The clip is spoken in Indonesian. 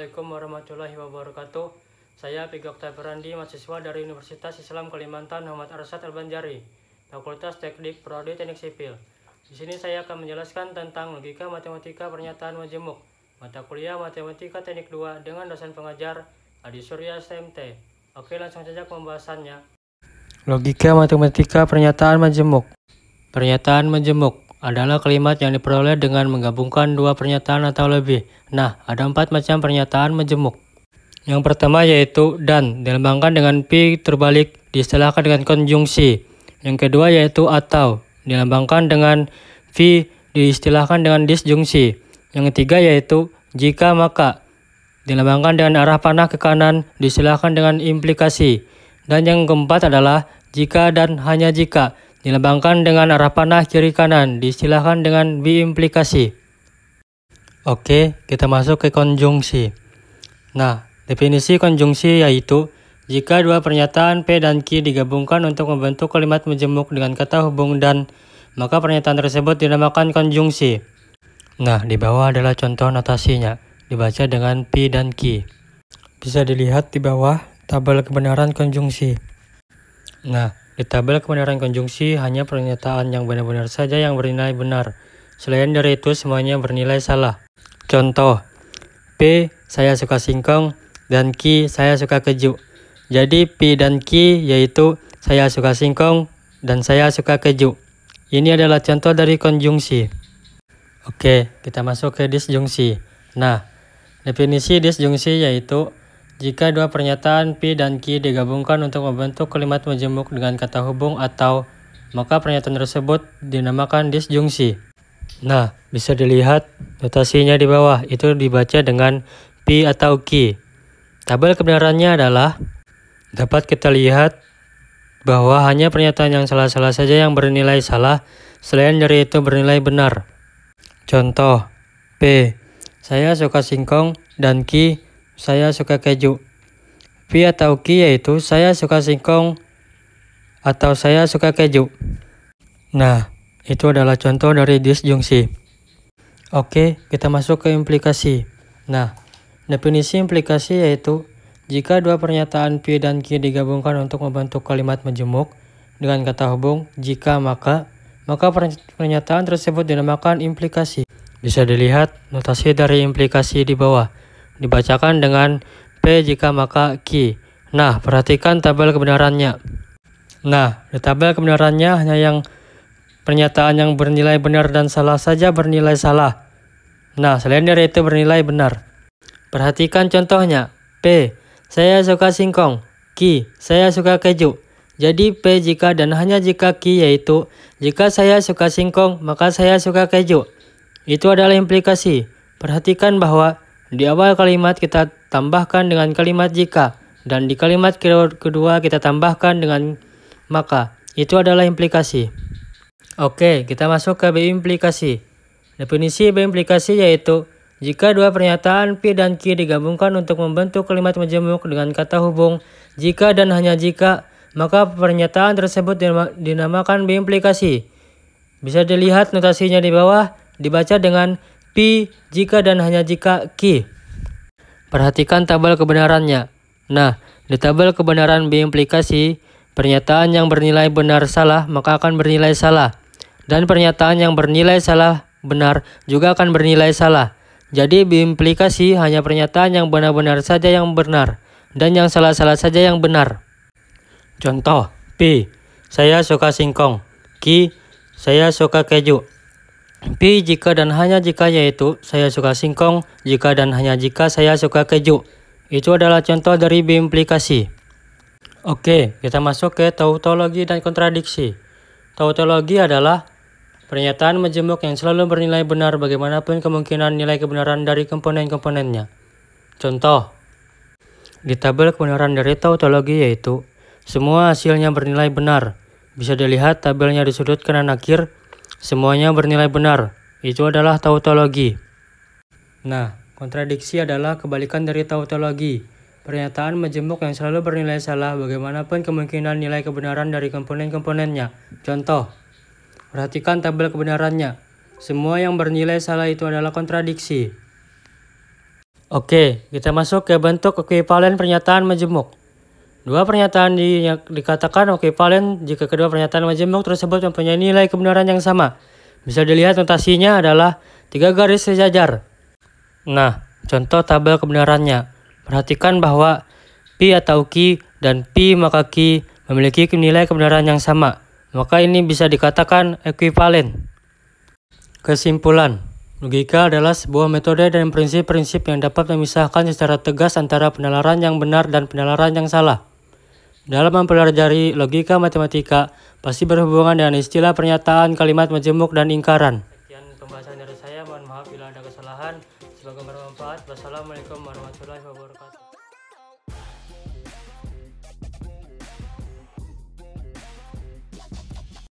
Assalamualaikum warahmatullahi wabarakatuh. Saya Pigi Oktaviandi, mahasiswa dari Universitas Islam Kalimantan Muhammad Arsyad Al-Banjari, Fakultas Teknik Prodi Teknik Sipil. Di sini saya akan menjelaskan tentang logika matematika pernyataan majemuk, mata kuliah Matematika Teknik 2 dengan dosen pengajar Adi Surya STMT. Oke, langsung saja ke pembahasannya. Logika matematika pernyataan majemuk. Pernyataan majemuk adalah kalimat yang diperoleh dengan menggabungkan dua pernyataan atau lebih. Nah, ada 4 macam pernyataan majemuk. Yang pertama yaitu dan, dilambangkan dengan pi terbalik, diistilahkan dengan konjungsi. Yang kedua yaitu atau, dilambangkan dengan vi, diistilahkan dengan disjungsi. Yang ketiga yaitu jika maka, dilambangkan dengan arah panah ke kanan, diistilahkan dengan implikasi. Dan yang keempat adalah jika dan hanya jika, dilambangkan dengan arah panah kiri kanan, diistilahkan dengan biimplikasi. Oke, kita masuk ke konjungsi. Nah, definisi konjungsi yaitu jika dua pernyataan P dan Q digabungkan untuk membentuk kalimat majemuk dengan kata hubung dan, maka pernyataan tersebut dinamakan konjungsi. Nah, di bawah adalah contoh notasinya, dibaca dengan P dan Q. Bisa dilihat di bawah tabel kebenaran konjungsi. Nah, di tabel kebenaran konjungsi hanya pernyataan yang benar-benar saja yang bernilai benar. Selain dari itu semuanya bernilai salah. Contoh, P saya suka singkong dan Q saya suka keju. Jadi P dan Q yaitu saya suka singkong dan saya suka keju. Ini adalah contoh dari konjungsi. Oke, kita masuk ke disjungsi. Nah, definisi disjungsi yaitu jika dua pernyataan P dan Q digabungkan untuk membentuk kalimat majemuk dengan kata hubung atau, maka pernyataan tersebut dinamakan disjungsi. Nah, bisa dilihat notasinya di bawah, itu dibaca dengan P atau Q. Tabel kebenarannya adalah, dapat kita lihat bahwa hanya pernyataan yang salah-salah saja yang bernilai salah, selain dari itu bernilai benar. Contoh, P, saya suka singkong, dan Q, saya suka keju. P atau Q yaitu saya suka singkong atau saya suka keju. Nah, itu adalah contoh dari disjungsi. Oke, kita masuk ke implikasi. Nah, definisi implikasi yaitu jika dua pernyataan P dan Q digabungkan untuk membentuk kalimat majemuk dengan kata hubung jika maka pernyataan tersebut dinamakan implikasi. Bisa dilihat notasi dari implikasi di bawah. Dibacakan dengan P jika maka Q. Nah, perhatikan tabel kebenarannya. Nah, di tabel kebenarannya hanya yang pernyataan yang bernilai benar dan salah saja bernilai salah. Nah, selain dari itu bernilai benar. Perhatikan contohnya. P, saya suka singkong. Q, saya suka keju. Jadi P jika dan hanya jika Q yaitu jika saya suka singkong maka saya suka keju. Itu adalah implikasi. Perhatikan bahwa di awal kalimat kita tambahkan dengan kalimat jika dan di kalimat kedua kita tambahkan dengan maka. Itu adalah implikasi. Oke, kita masuk ke biimplikasi. Definisi biimplikasi yaitu jika dua pernyataan P dan Q digabungkan untuk membentuk kalimat majemuk dengan kata hubung jika dan hanya jika, maka pernyataan tersebut dinamakan biimplikasi. Bisa dilihat notasinya di bawah, dibaca dengan P jika dan hanya jika Q. Perhatikan tabel kebenarannya. Nah, di tabel kebenaran biimplikasi, pernyataan yang bernilai benar salah maka akan bernilai salah. Dan pernyataan yang bernilai salah benar juga akan bernilai salah. Jadi biimplikasi hanya pernyataan yang benar-benar saja yang benar dan yang salah-salah saja yang benar. Contoh, P, saya suka singkong. Q, saya suka keju. P jika dan hanya jika yaitu saya suka singkong, jika dan hanya jika saya suka keju. Itu adalah contoh dari biimplikasi. Oke, kita masuk ke tautologi dan kontradiksi. Tautologi adalah pernyataan majemuk yang selalu bernilai benar bagaimanapun kemungkinan nilai kebenaran dari komponen-komponennya. Contoh, di tabel kebenaran dari tautologi yaitu semua hasilnya bernilai benar. Bisa dilihat tabelnya di sudut kanan akhir, semuanya bernilai benar. Itu adalah tautologi. Nah, kontradiksi adalah kebalikan dari tautologi. Pernyataan majemuk yang selalu bernilai salah bagaimanapun kemungkinan nilai kebenaran dari komponen-komponennya. Contoh, perhatikan tabel kebenarannya. Semua yang bernilai salah itu adalah kontradiksi. Oke, kita masuk ke bentuk ekuivalen pernyataan majemuk. Dua pernyataan dikatakan ekuivalen jika kedua pernyataan majemuk tersebut mempunyai nilai kebenaran yang sama. Bisa dilihat notasinya adalah 3 garis sejajar. Nah, contoh tabel kebenarannya. Perhatikan bahwa pi atau Q dan pi maka Q memiliki nilai kebenaran yang sama. Maka ini bisa dikatakan ekuivalen. Kesimpulan. Logika adalah sebuah metode dan prinsip-prinsip yang dapat memisahkan secara tegas antara penalaran yang benar dan penalaran yang salah. Dalam mempelajari logika matematika, pasti berhubungan dengan istilah pernyataan, kalimat majemuk, dan ingkaran. Sekian pembahasan dari saya, mohon maaf bila ada kesalahan. Semoga bermanfaat. Wassalamualaikum.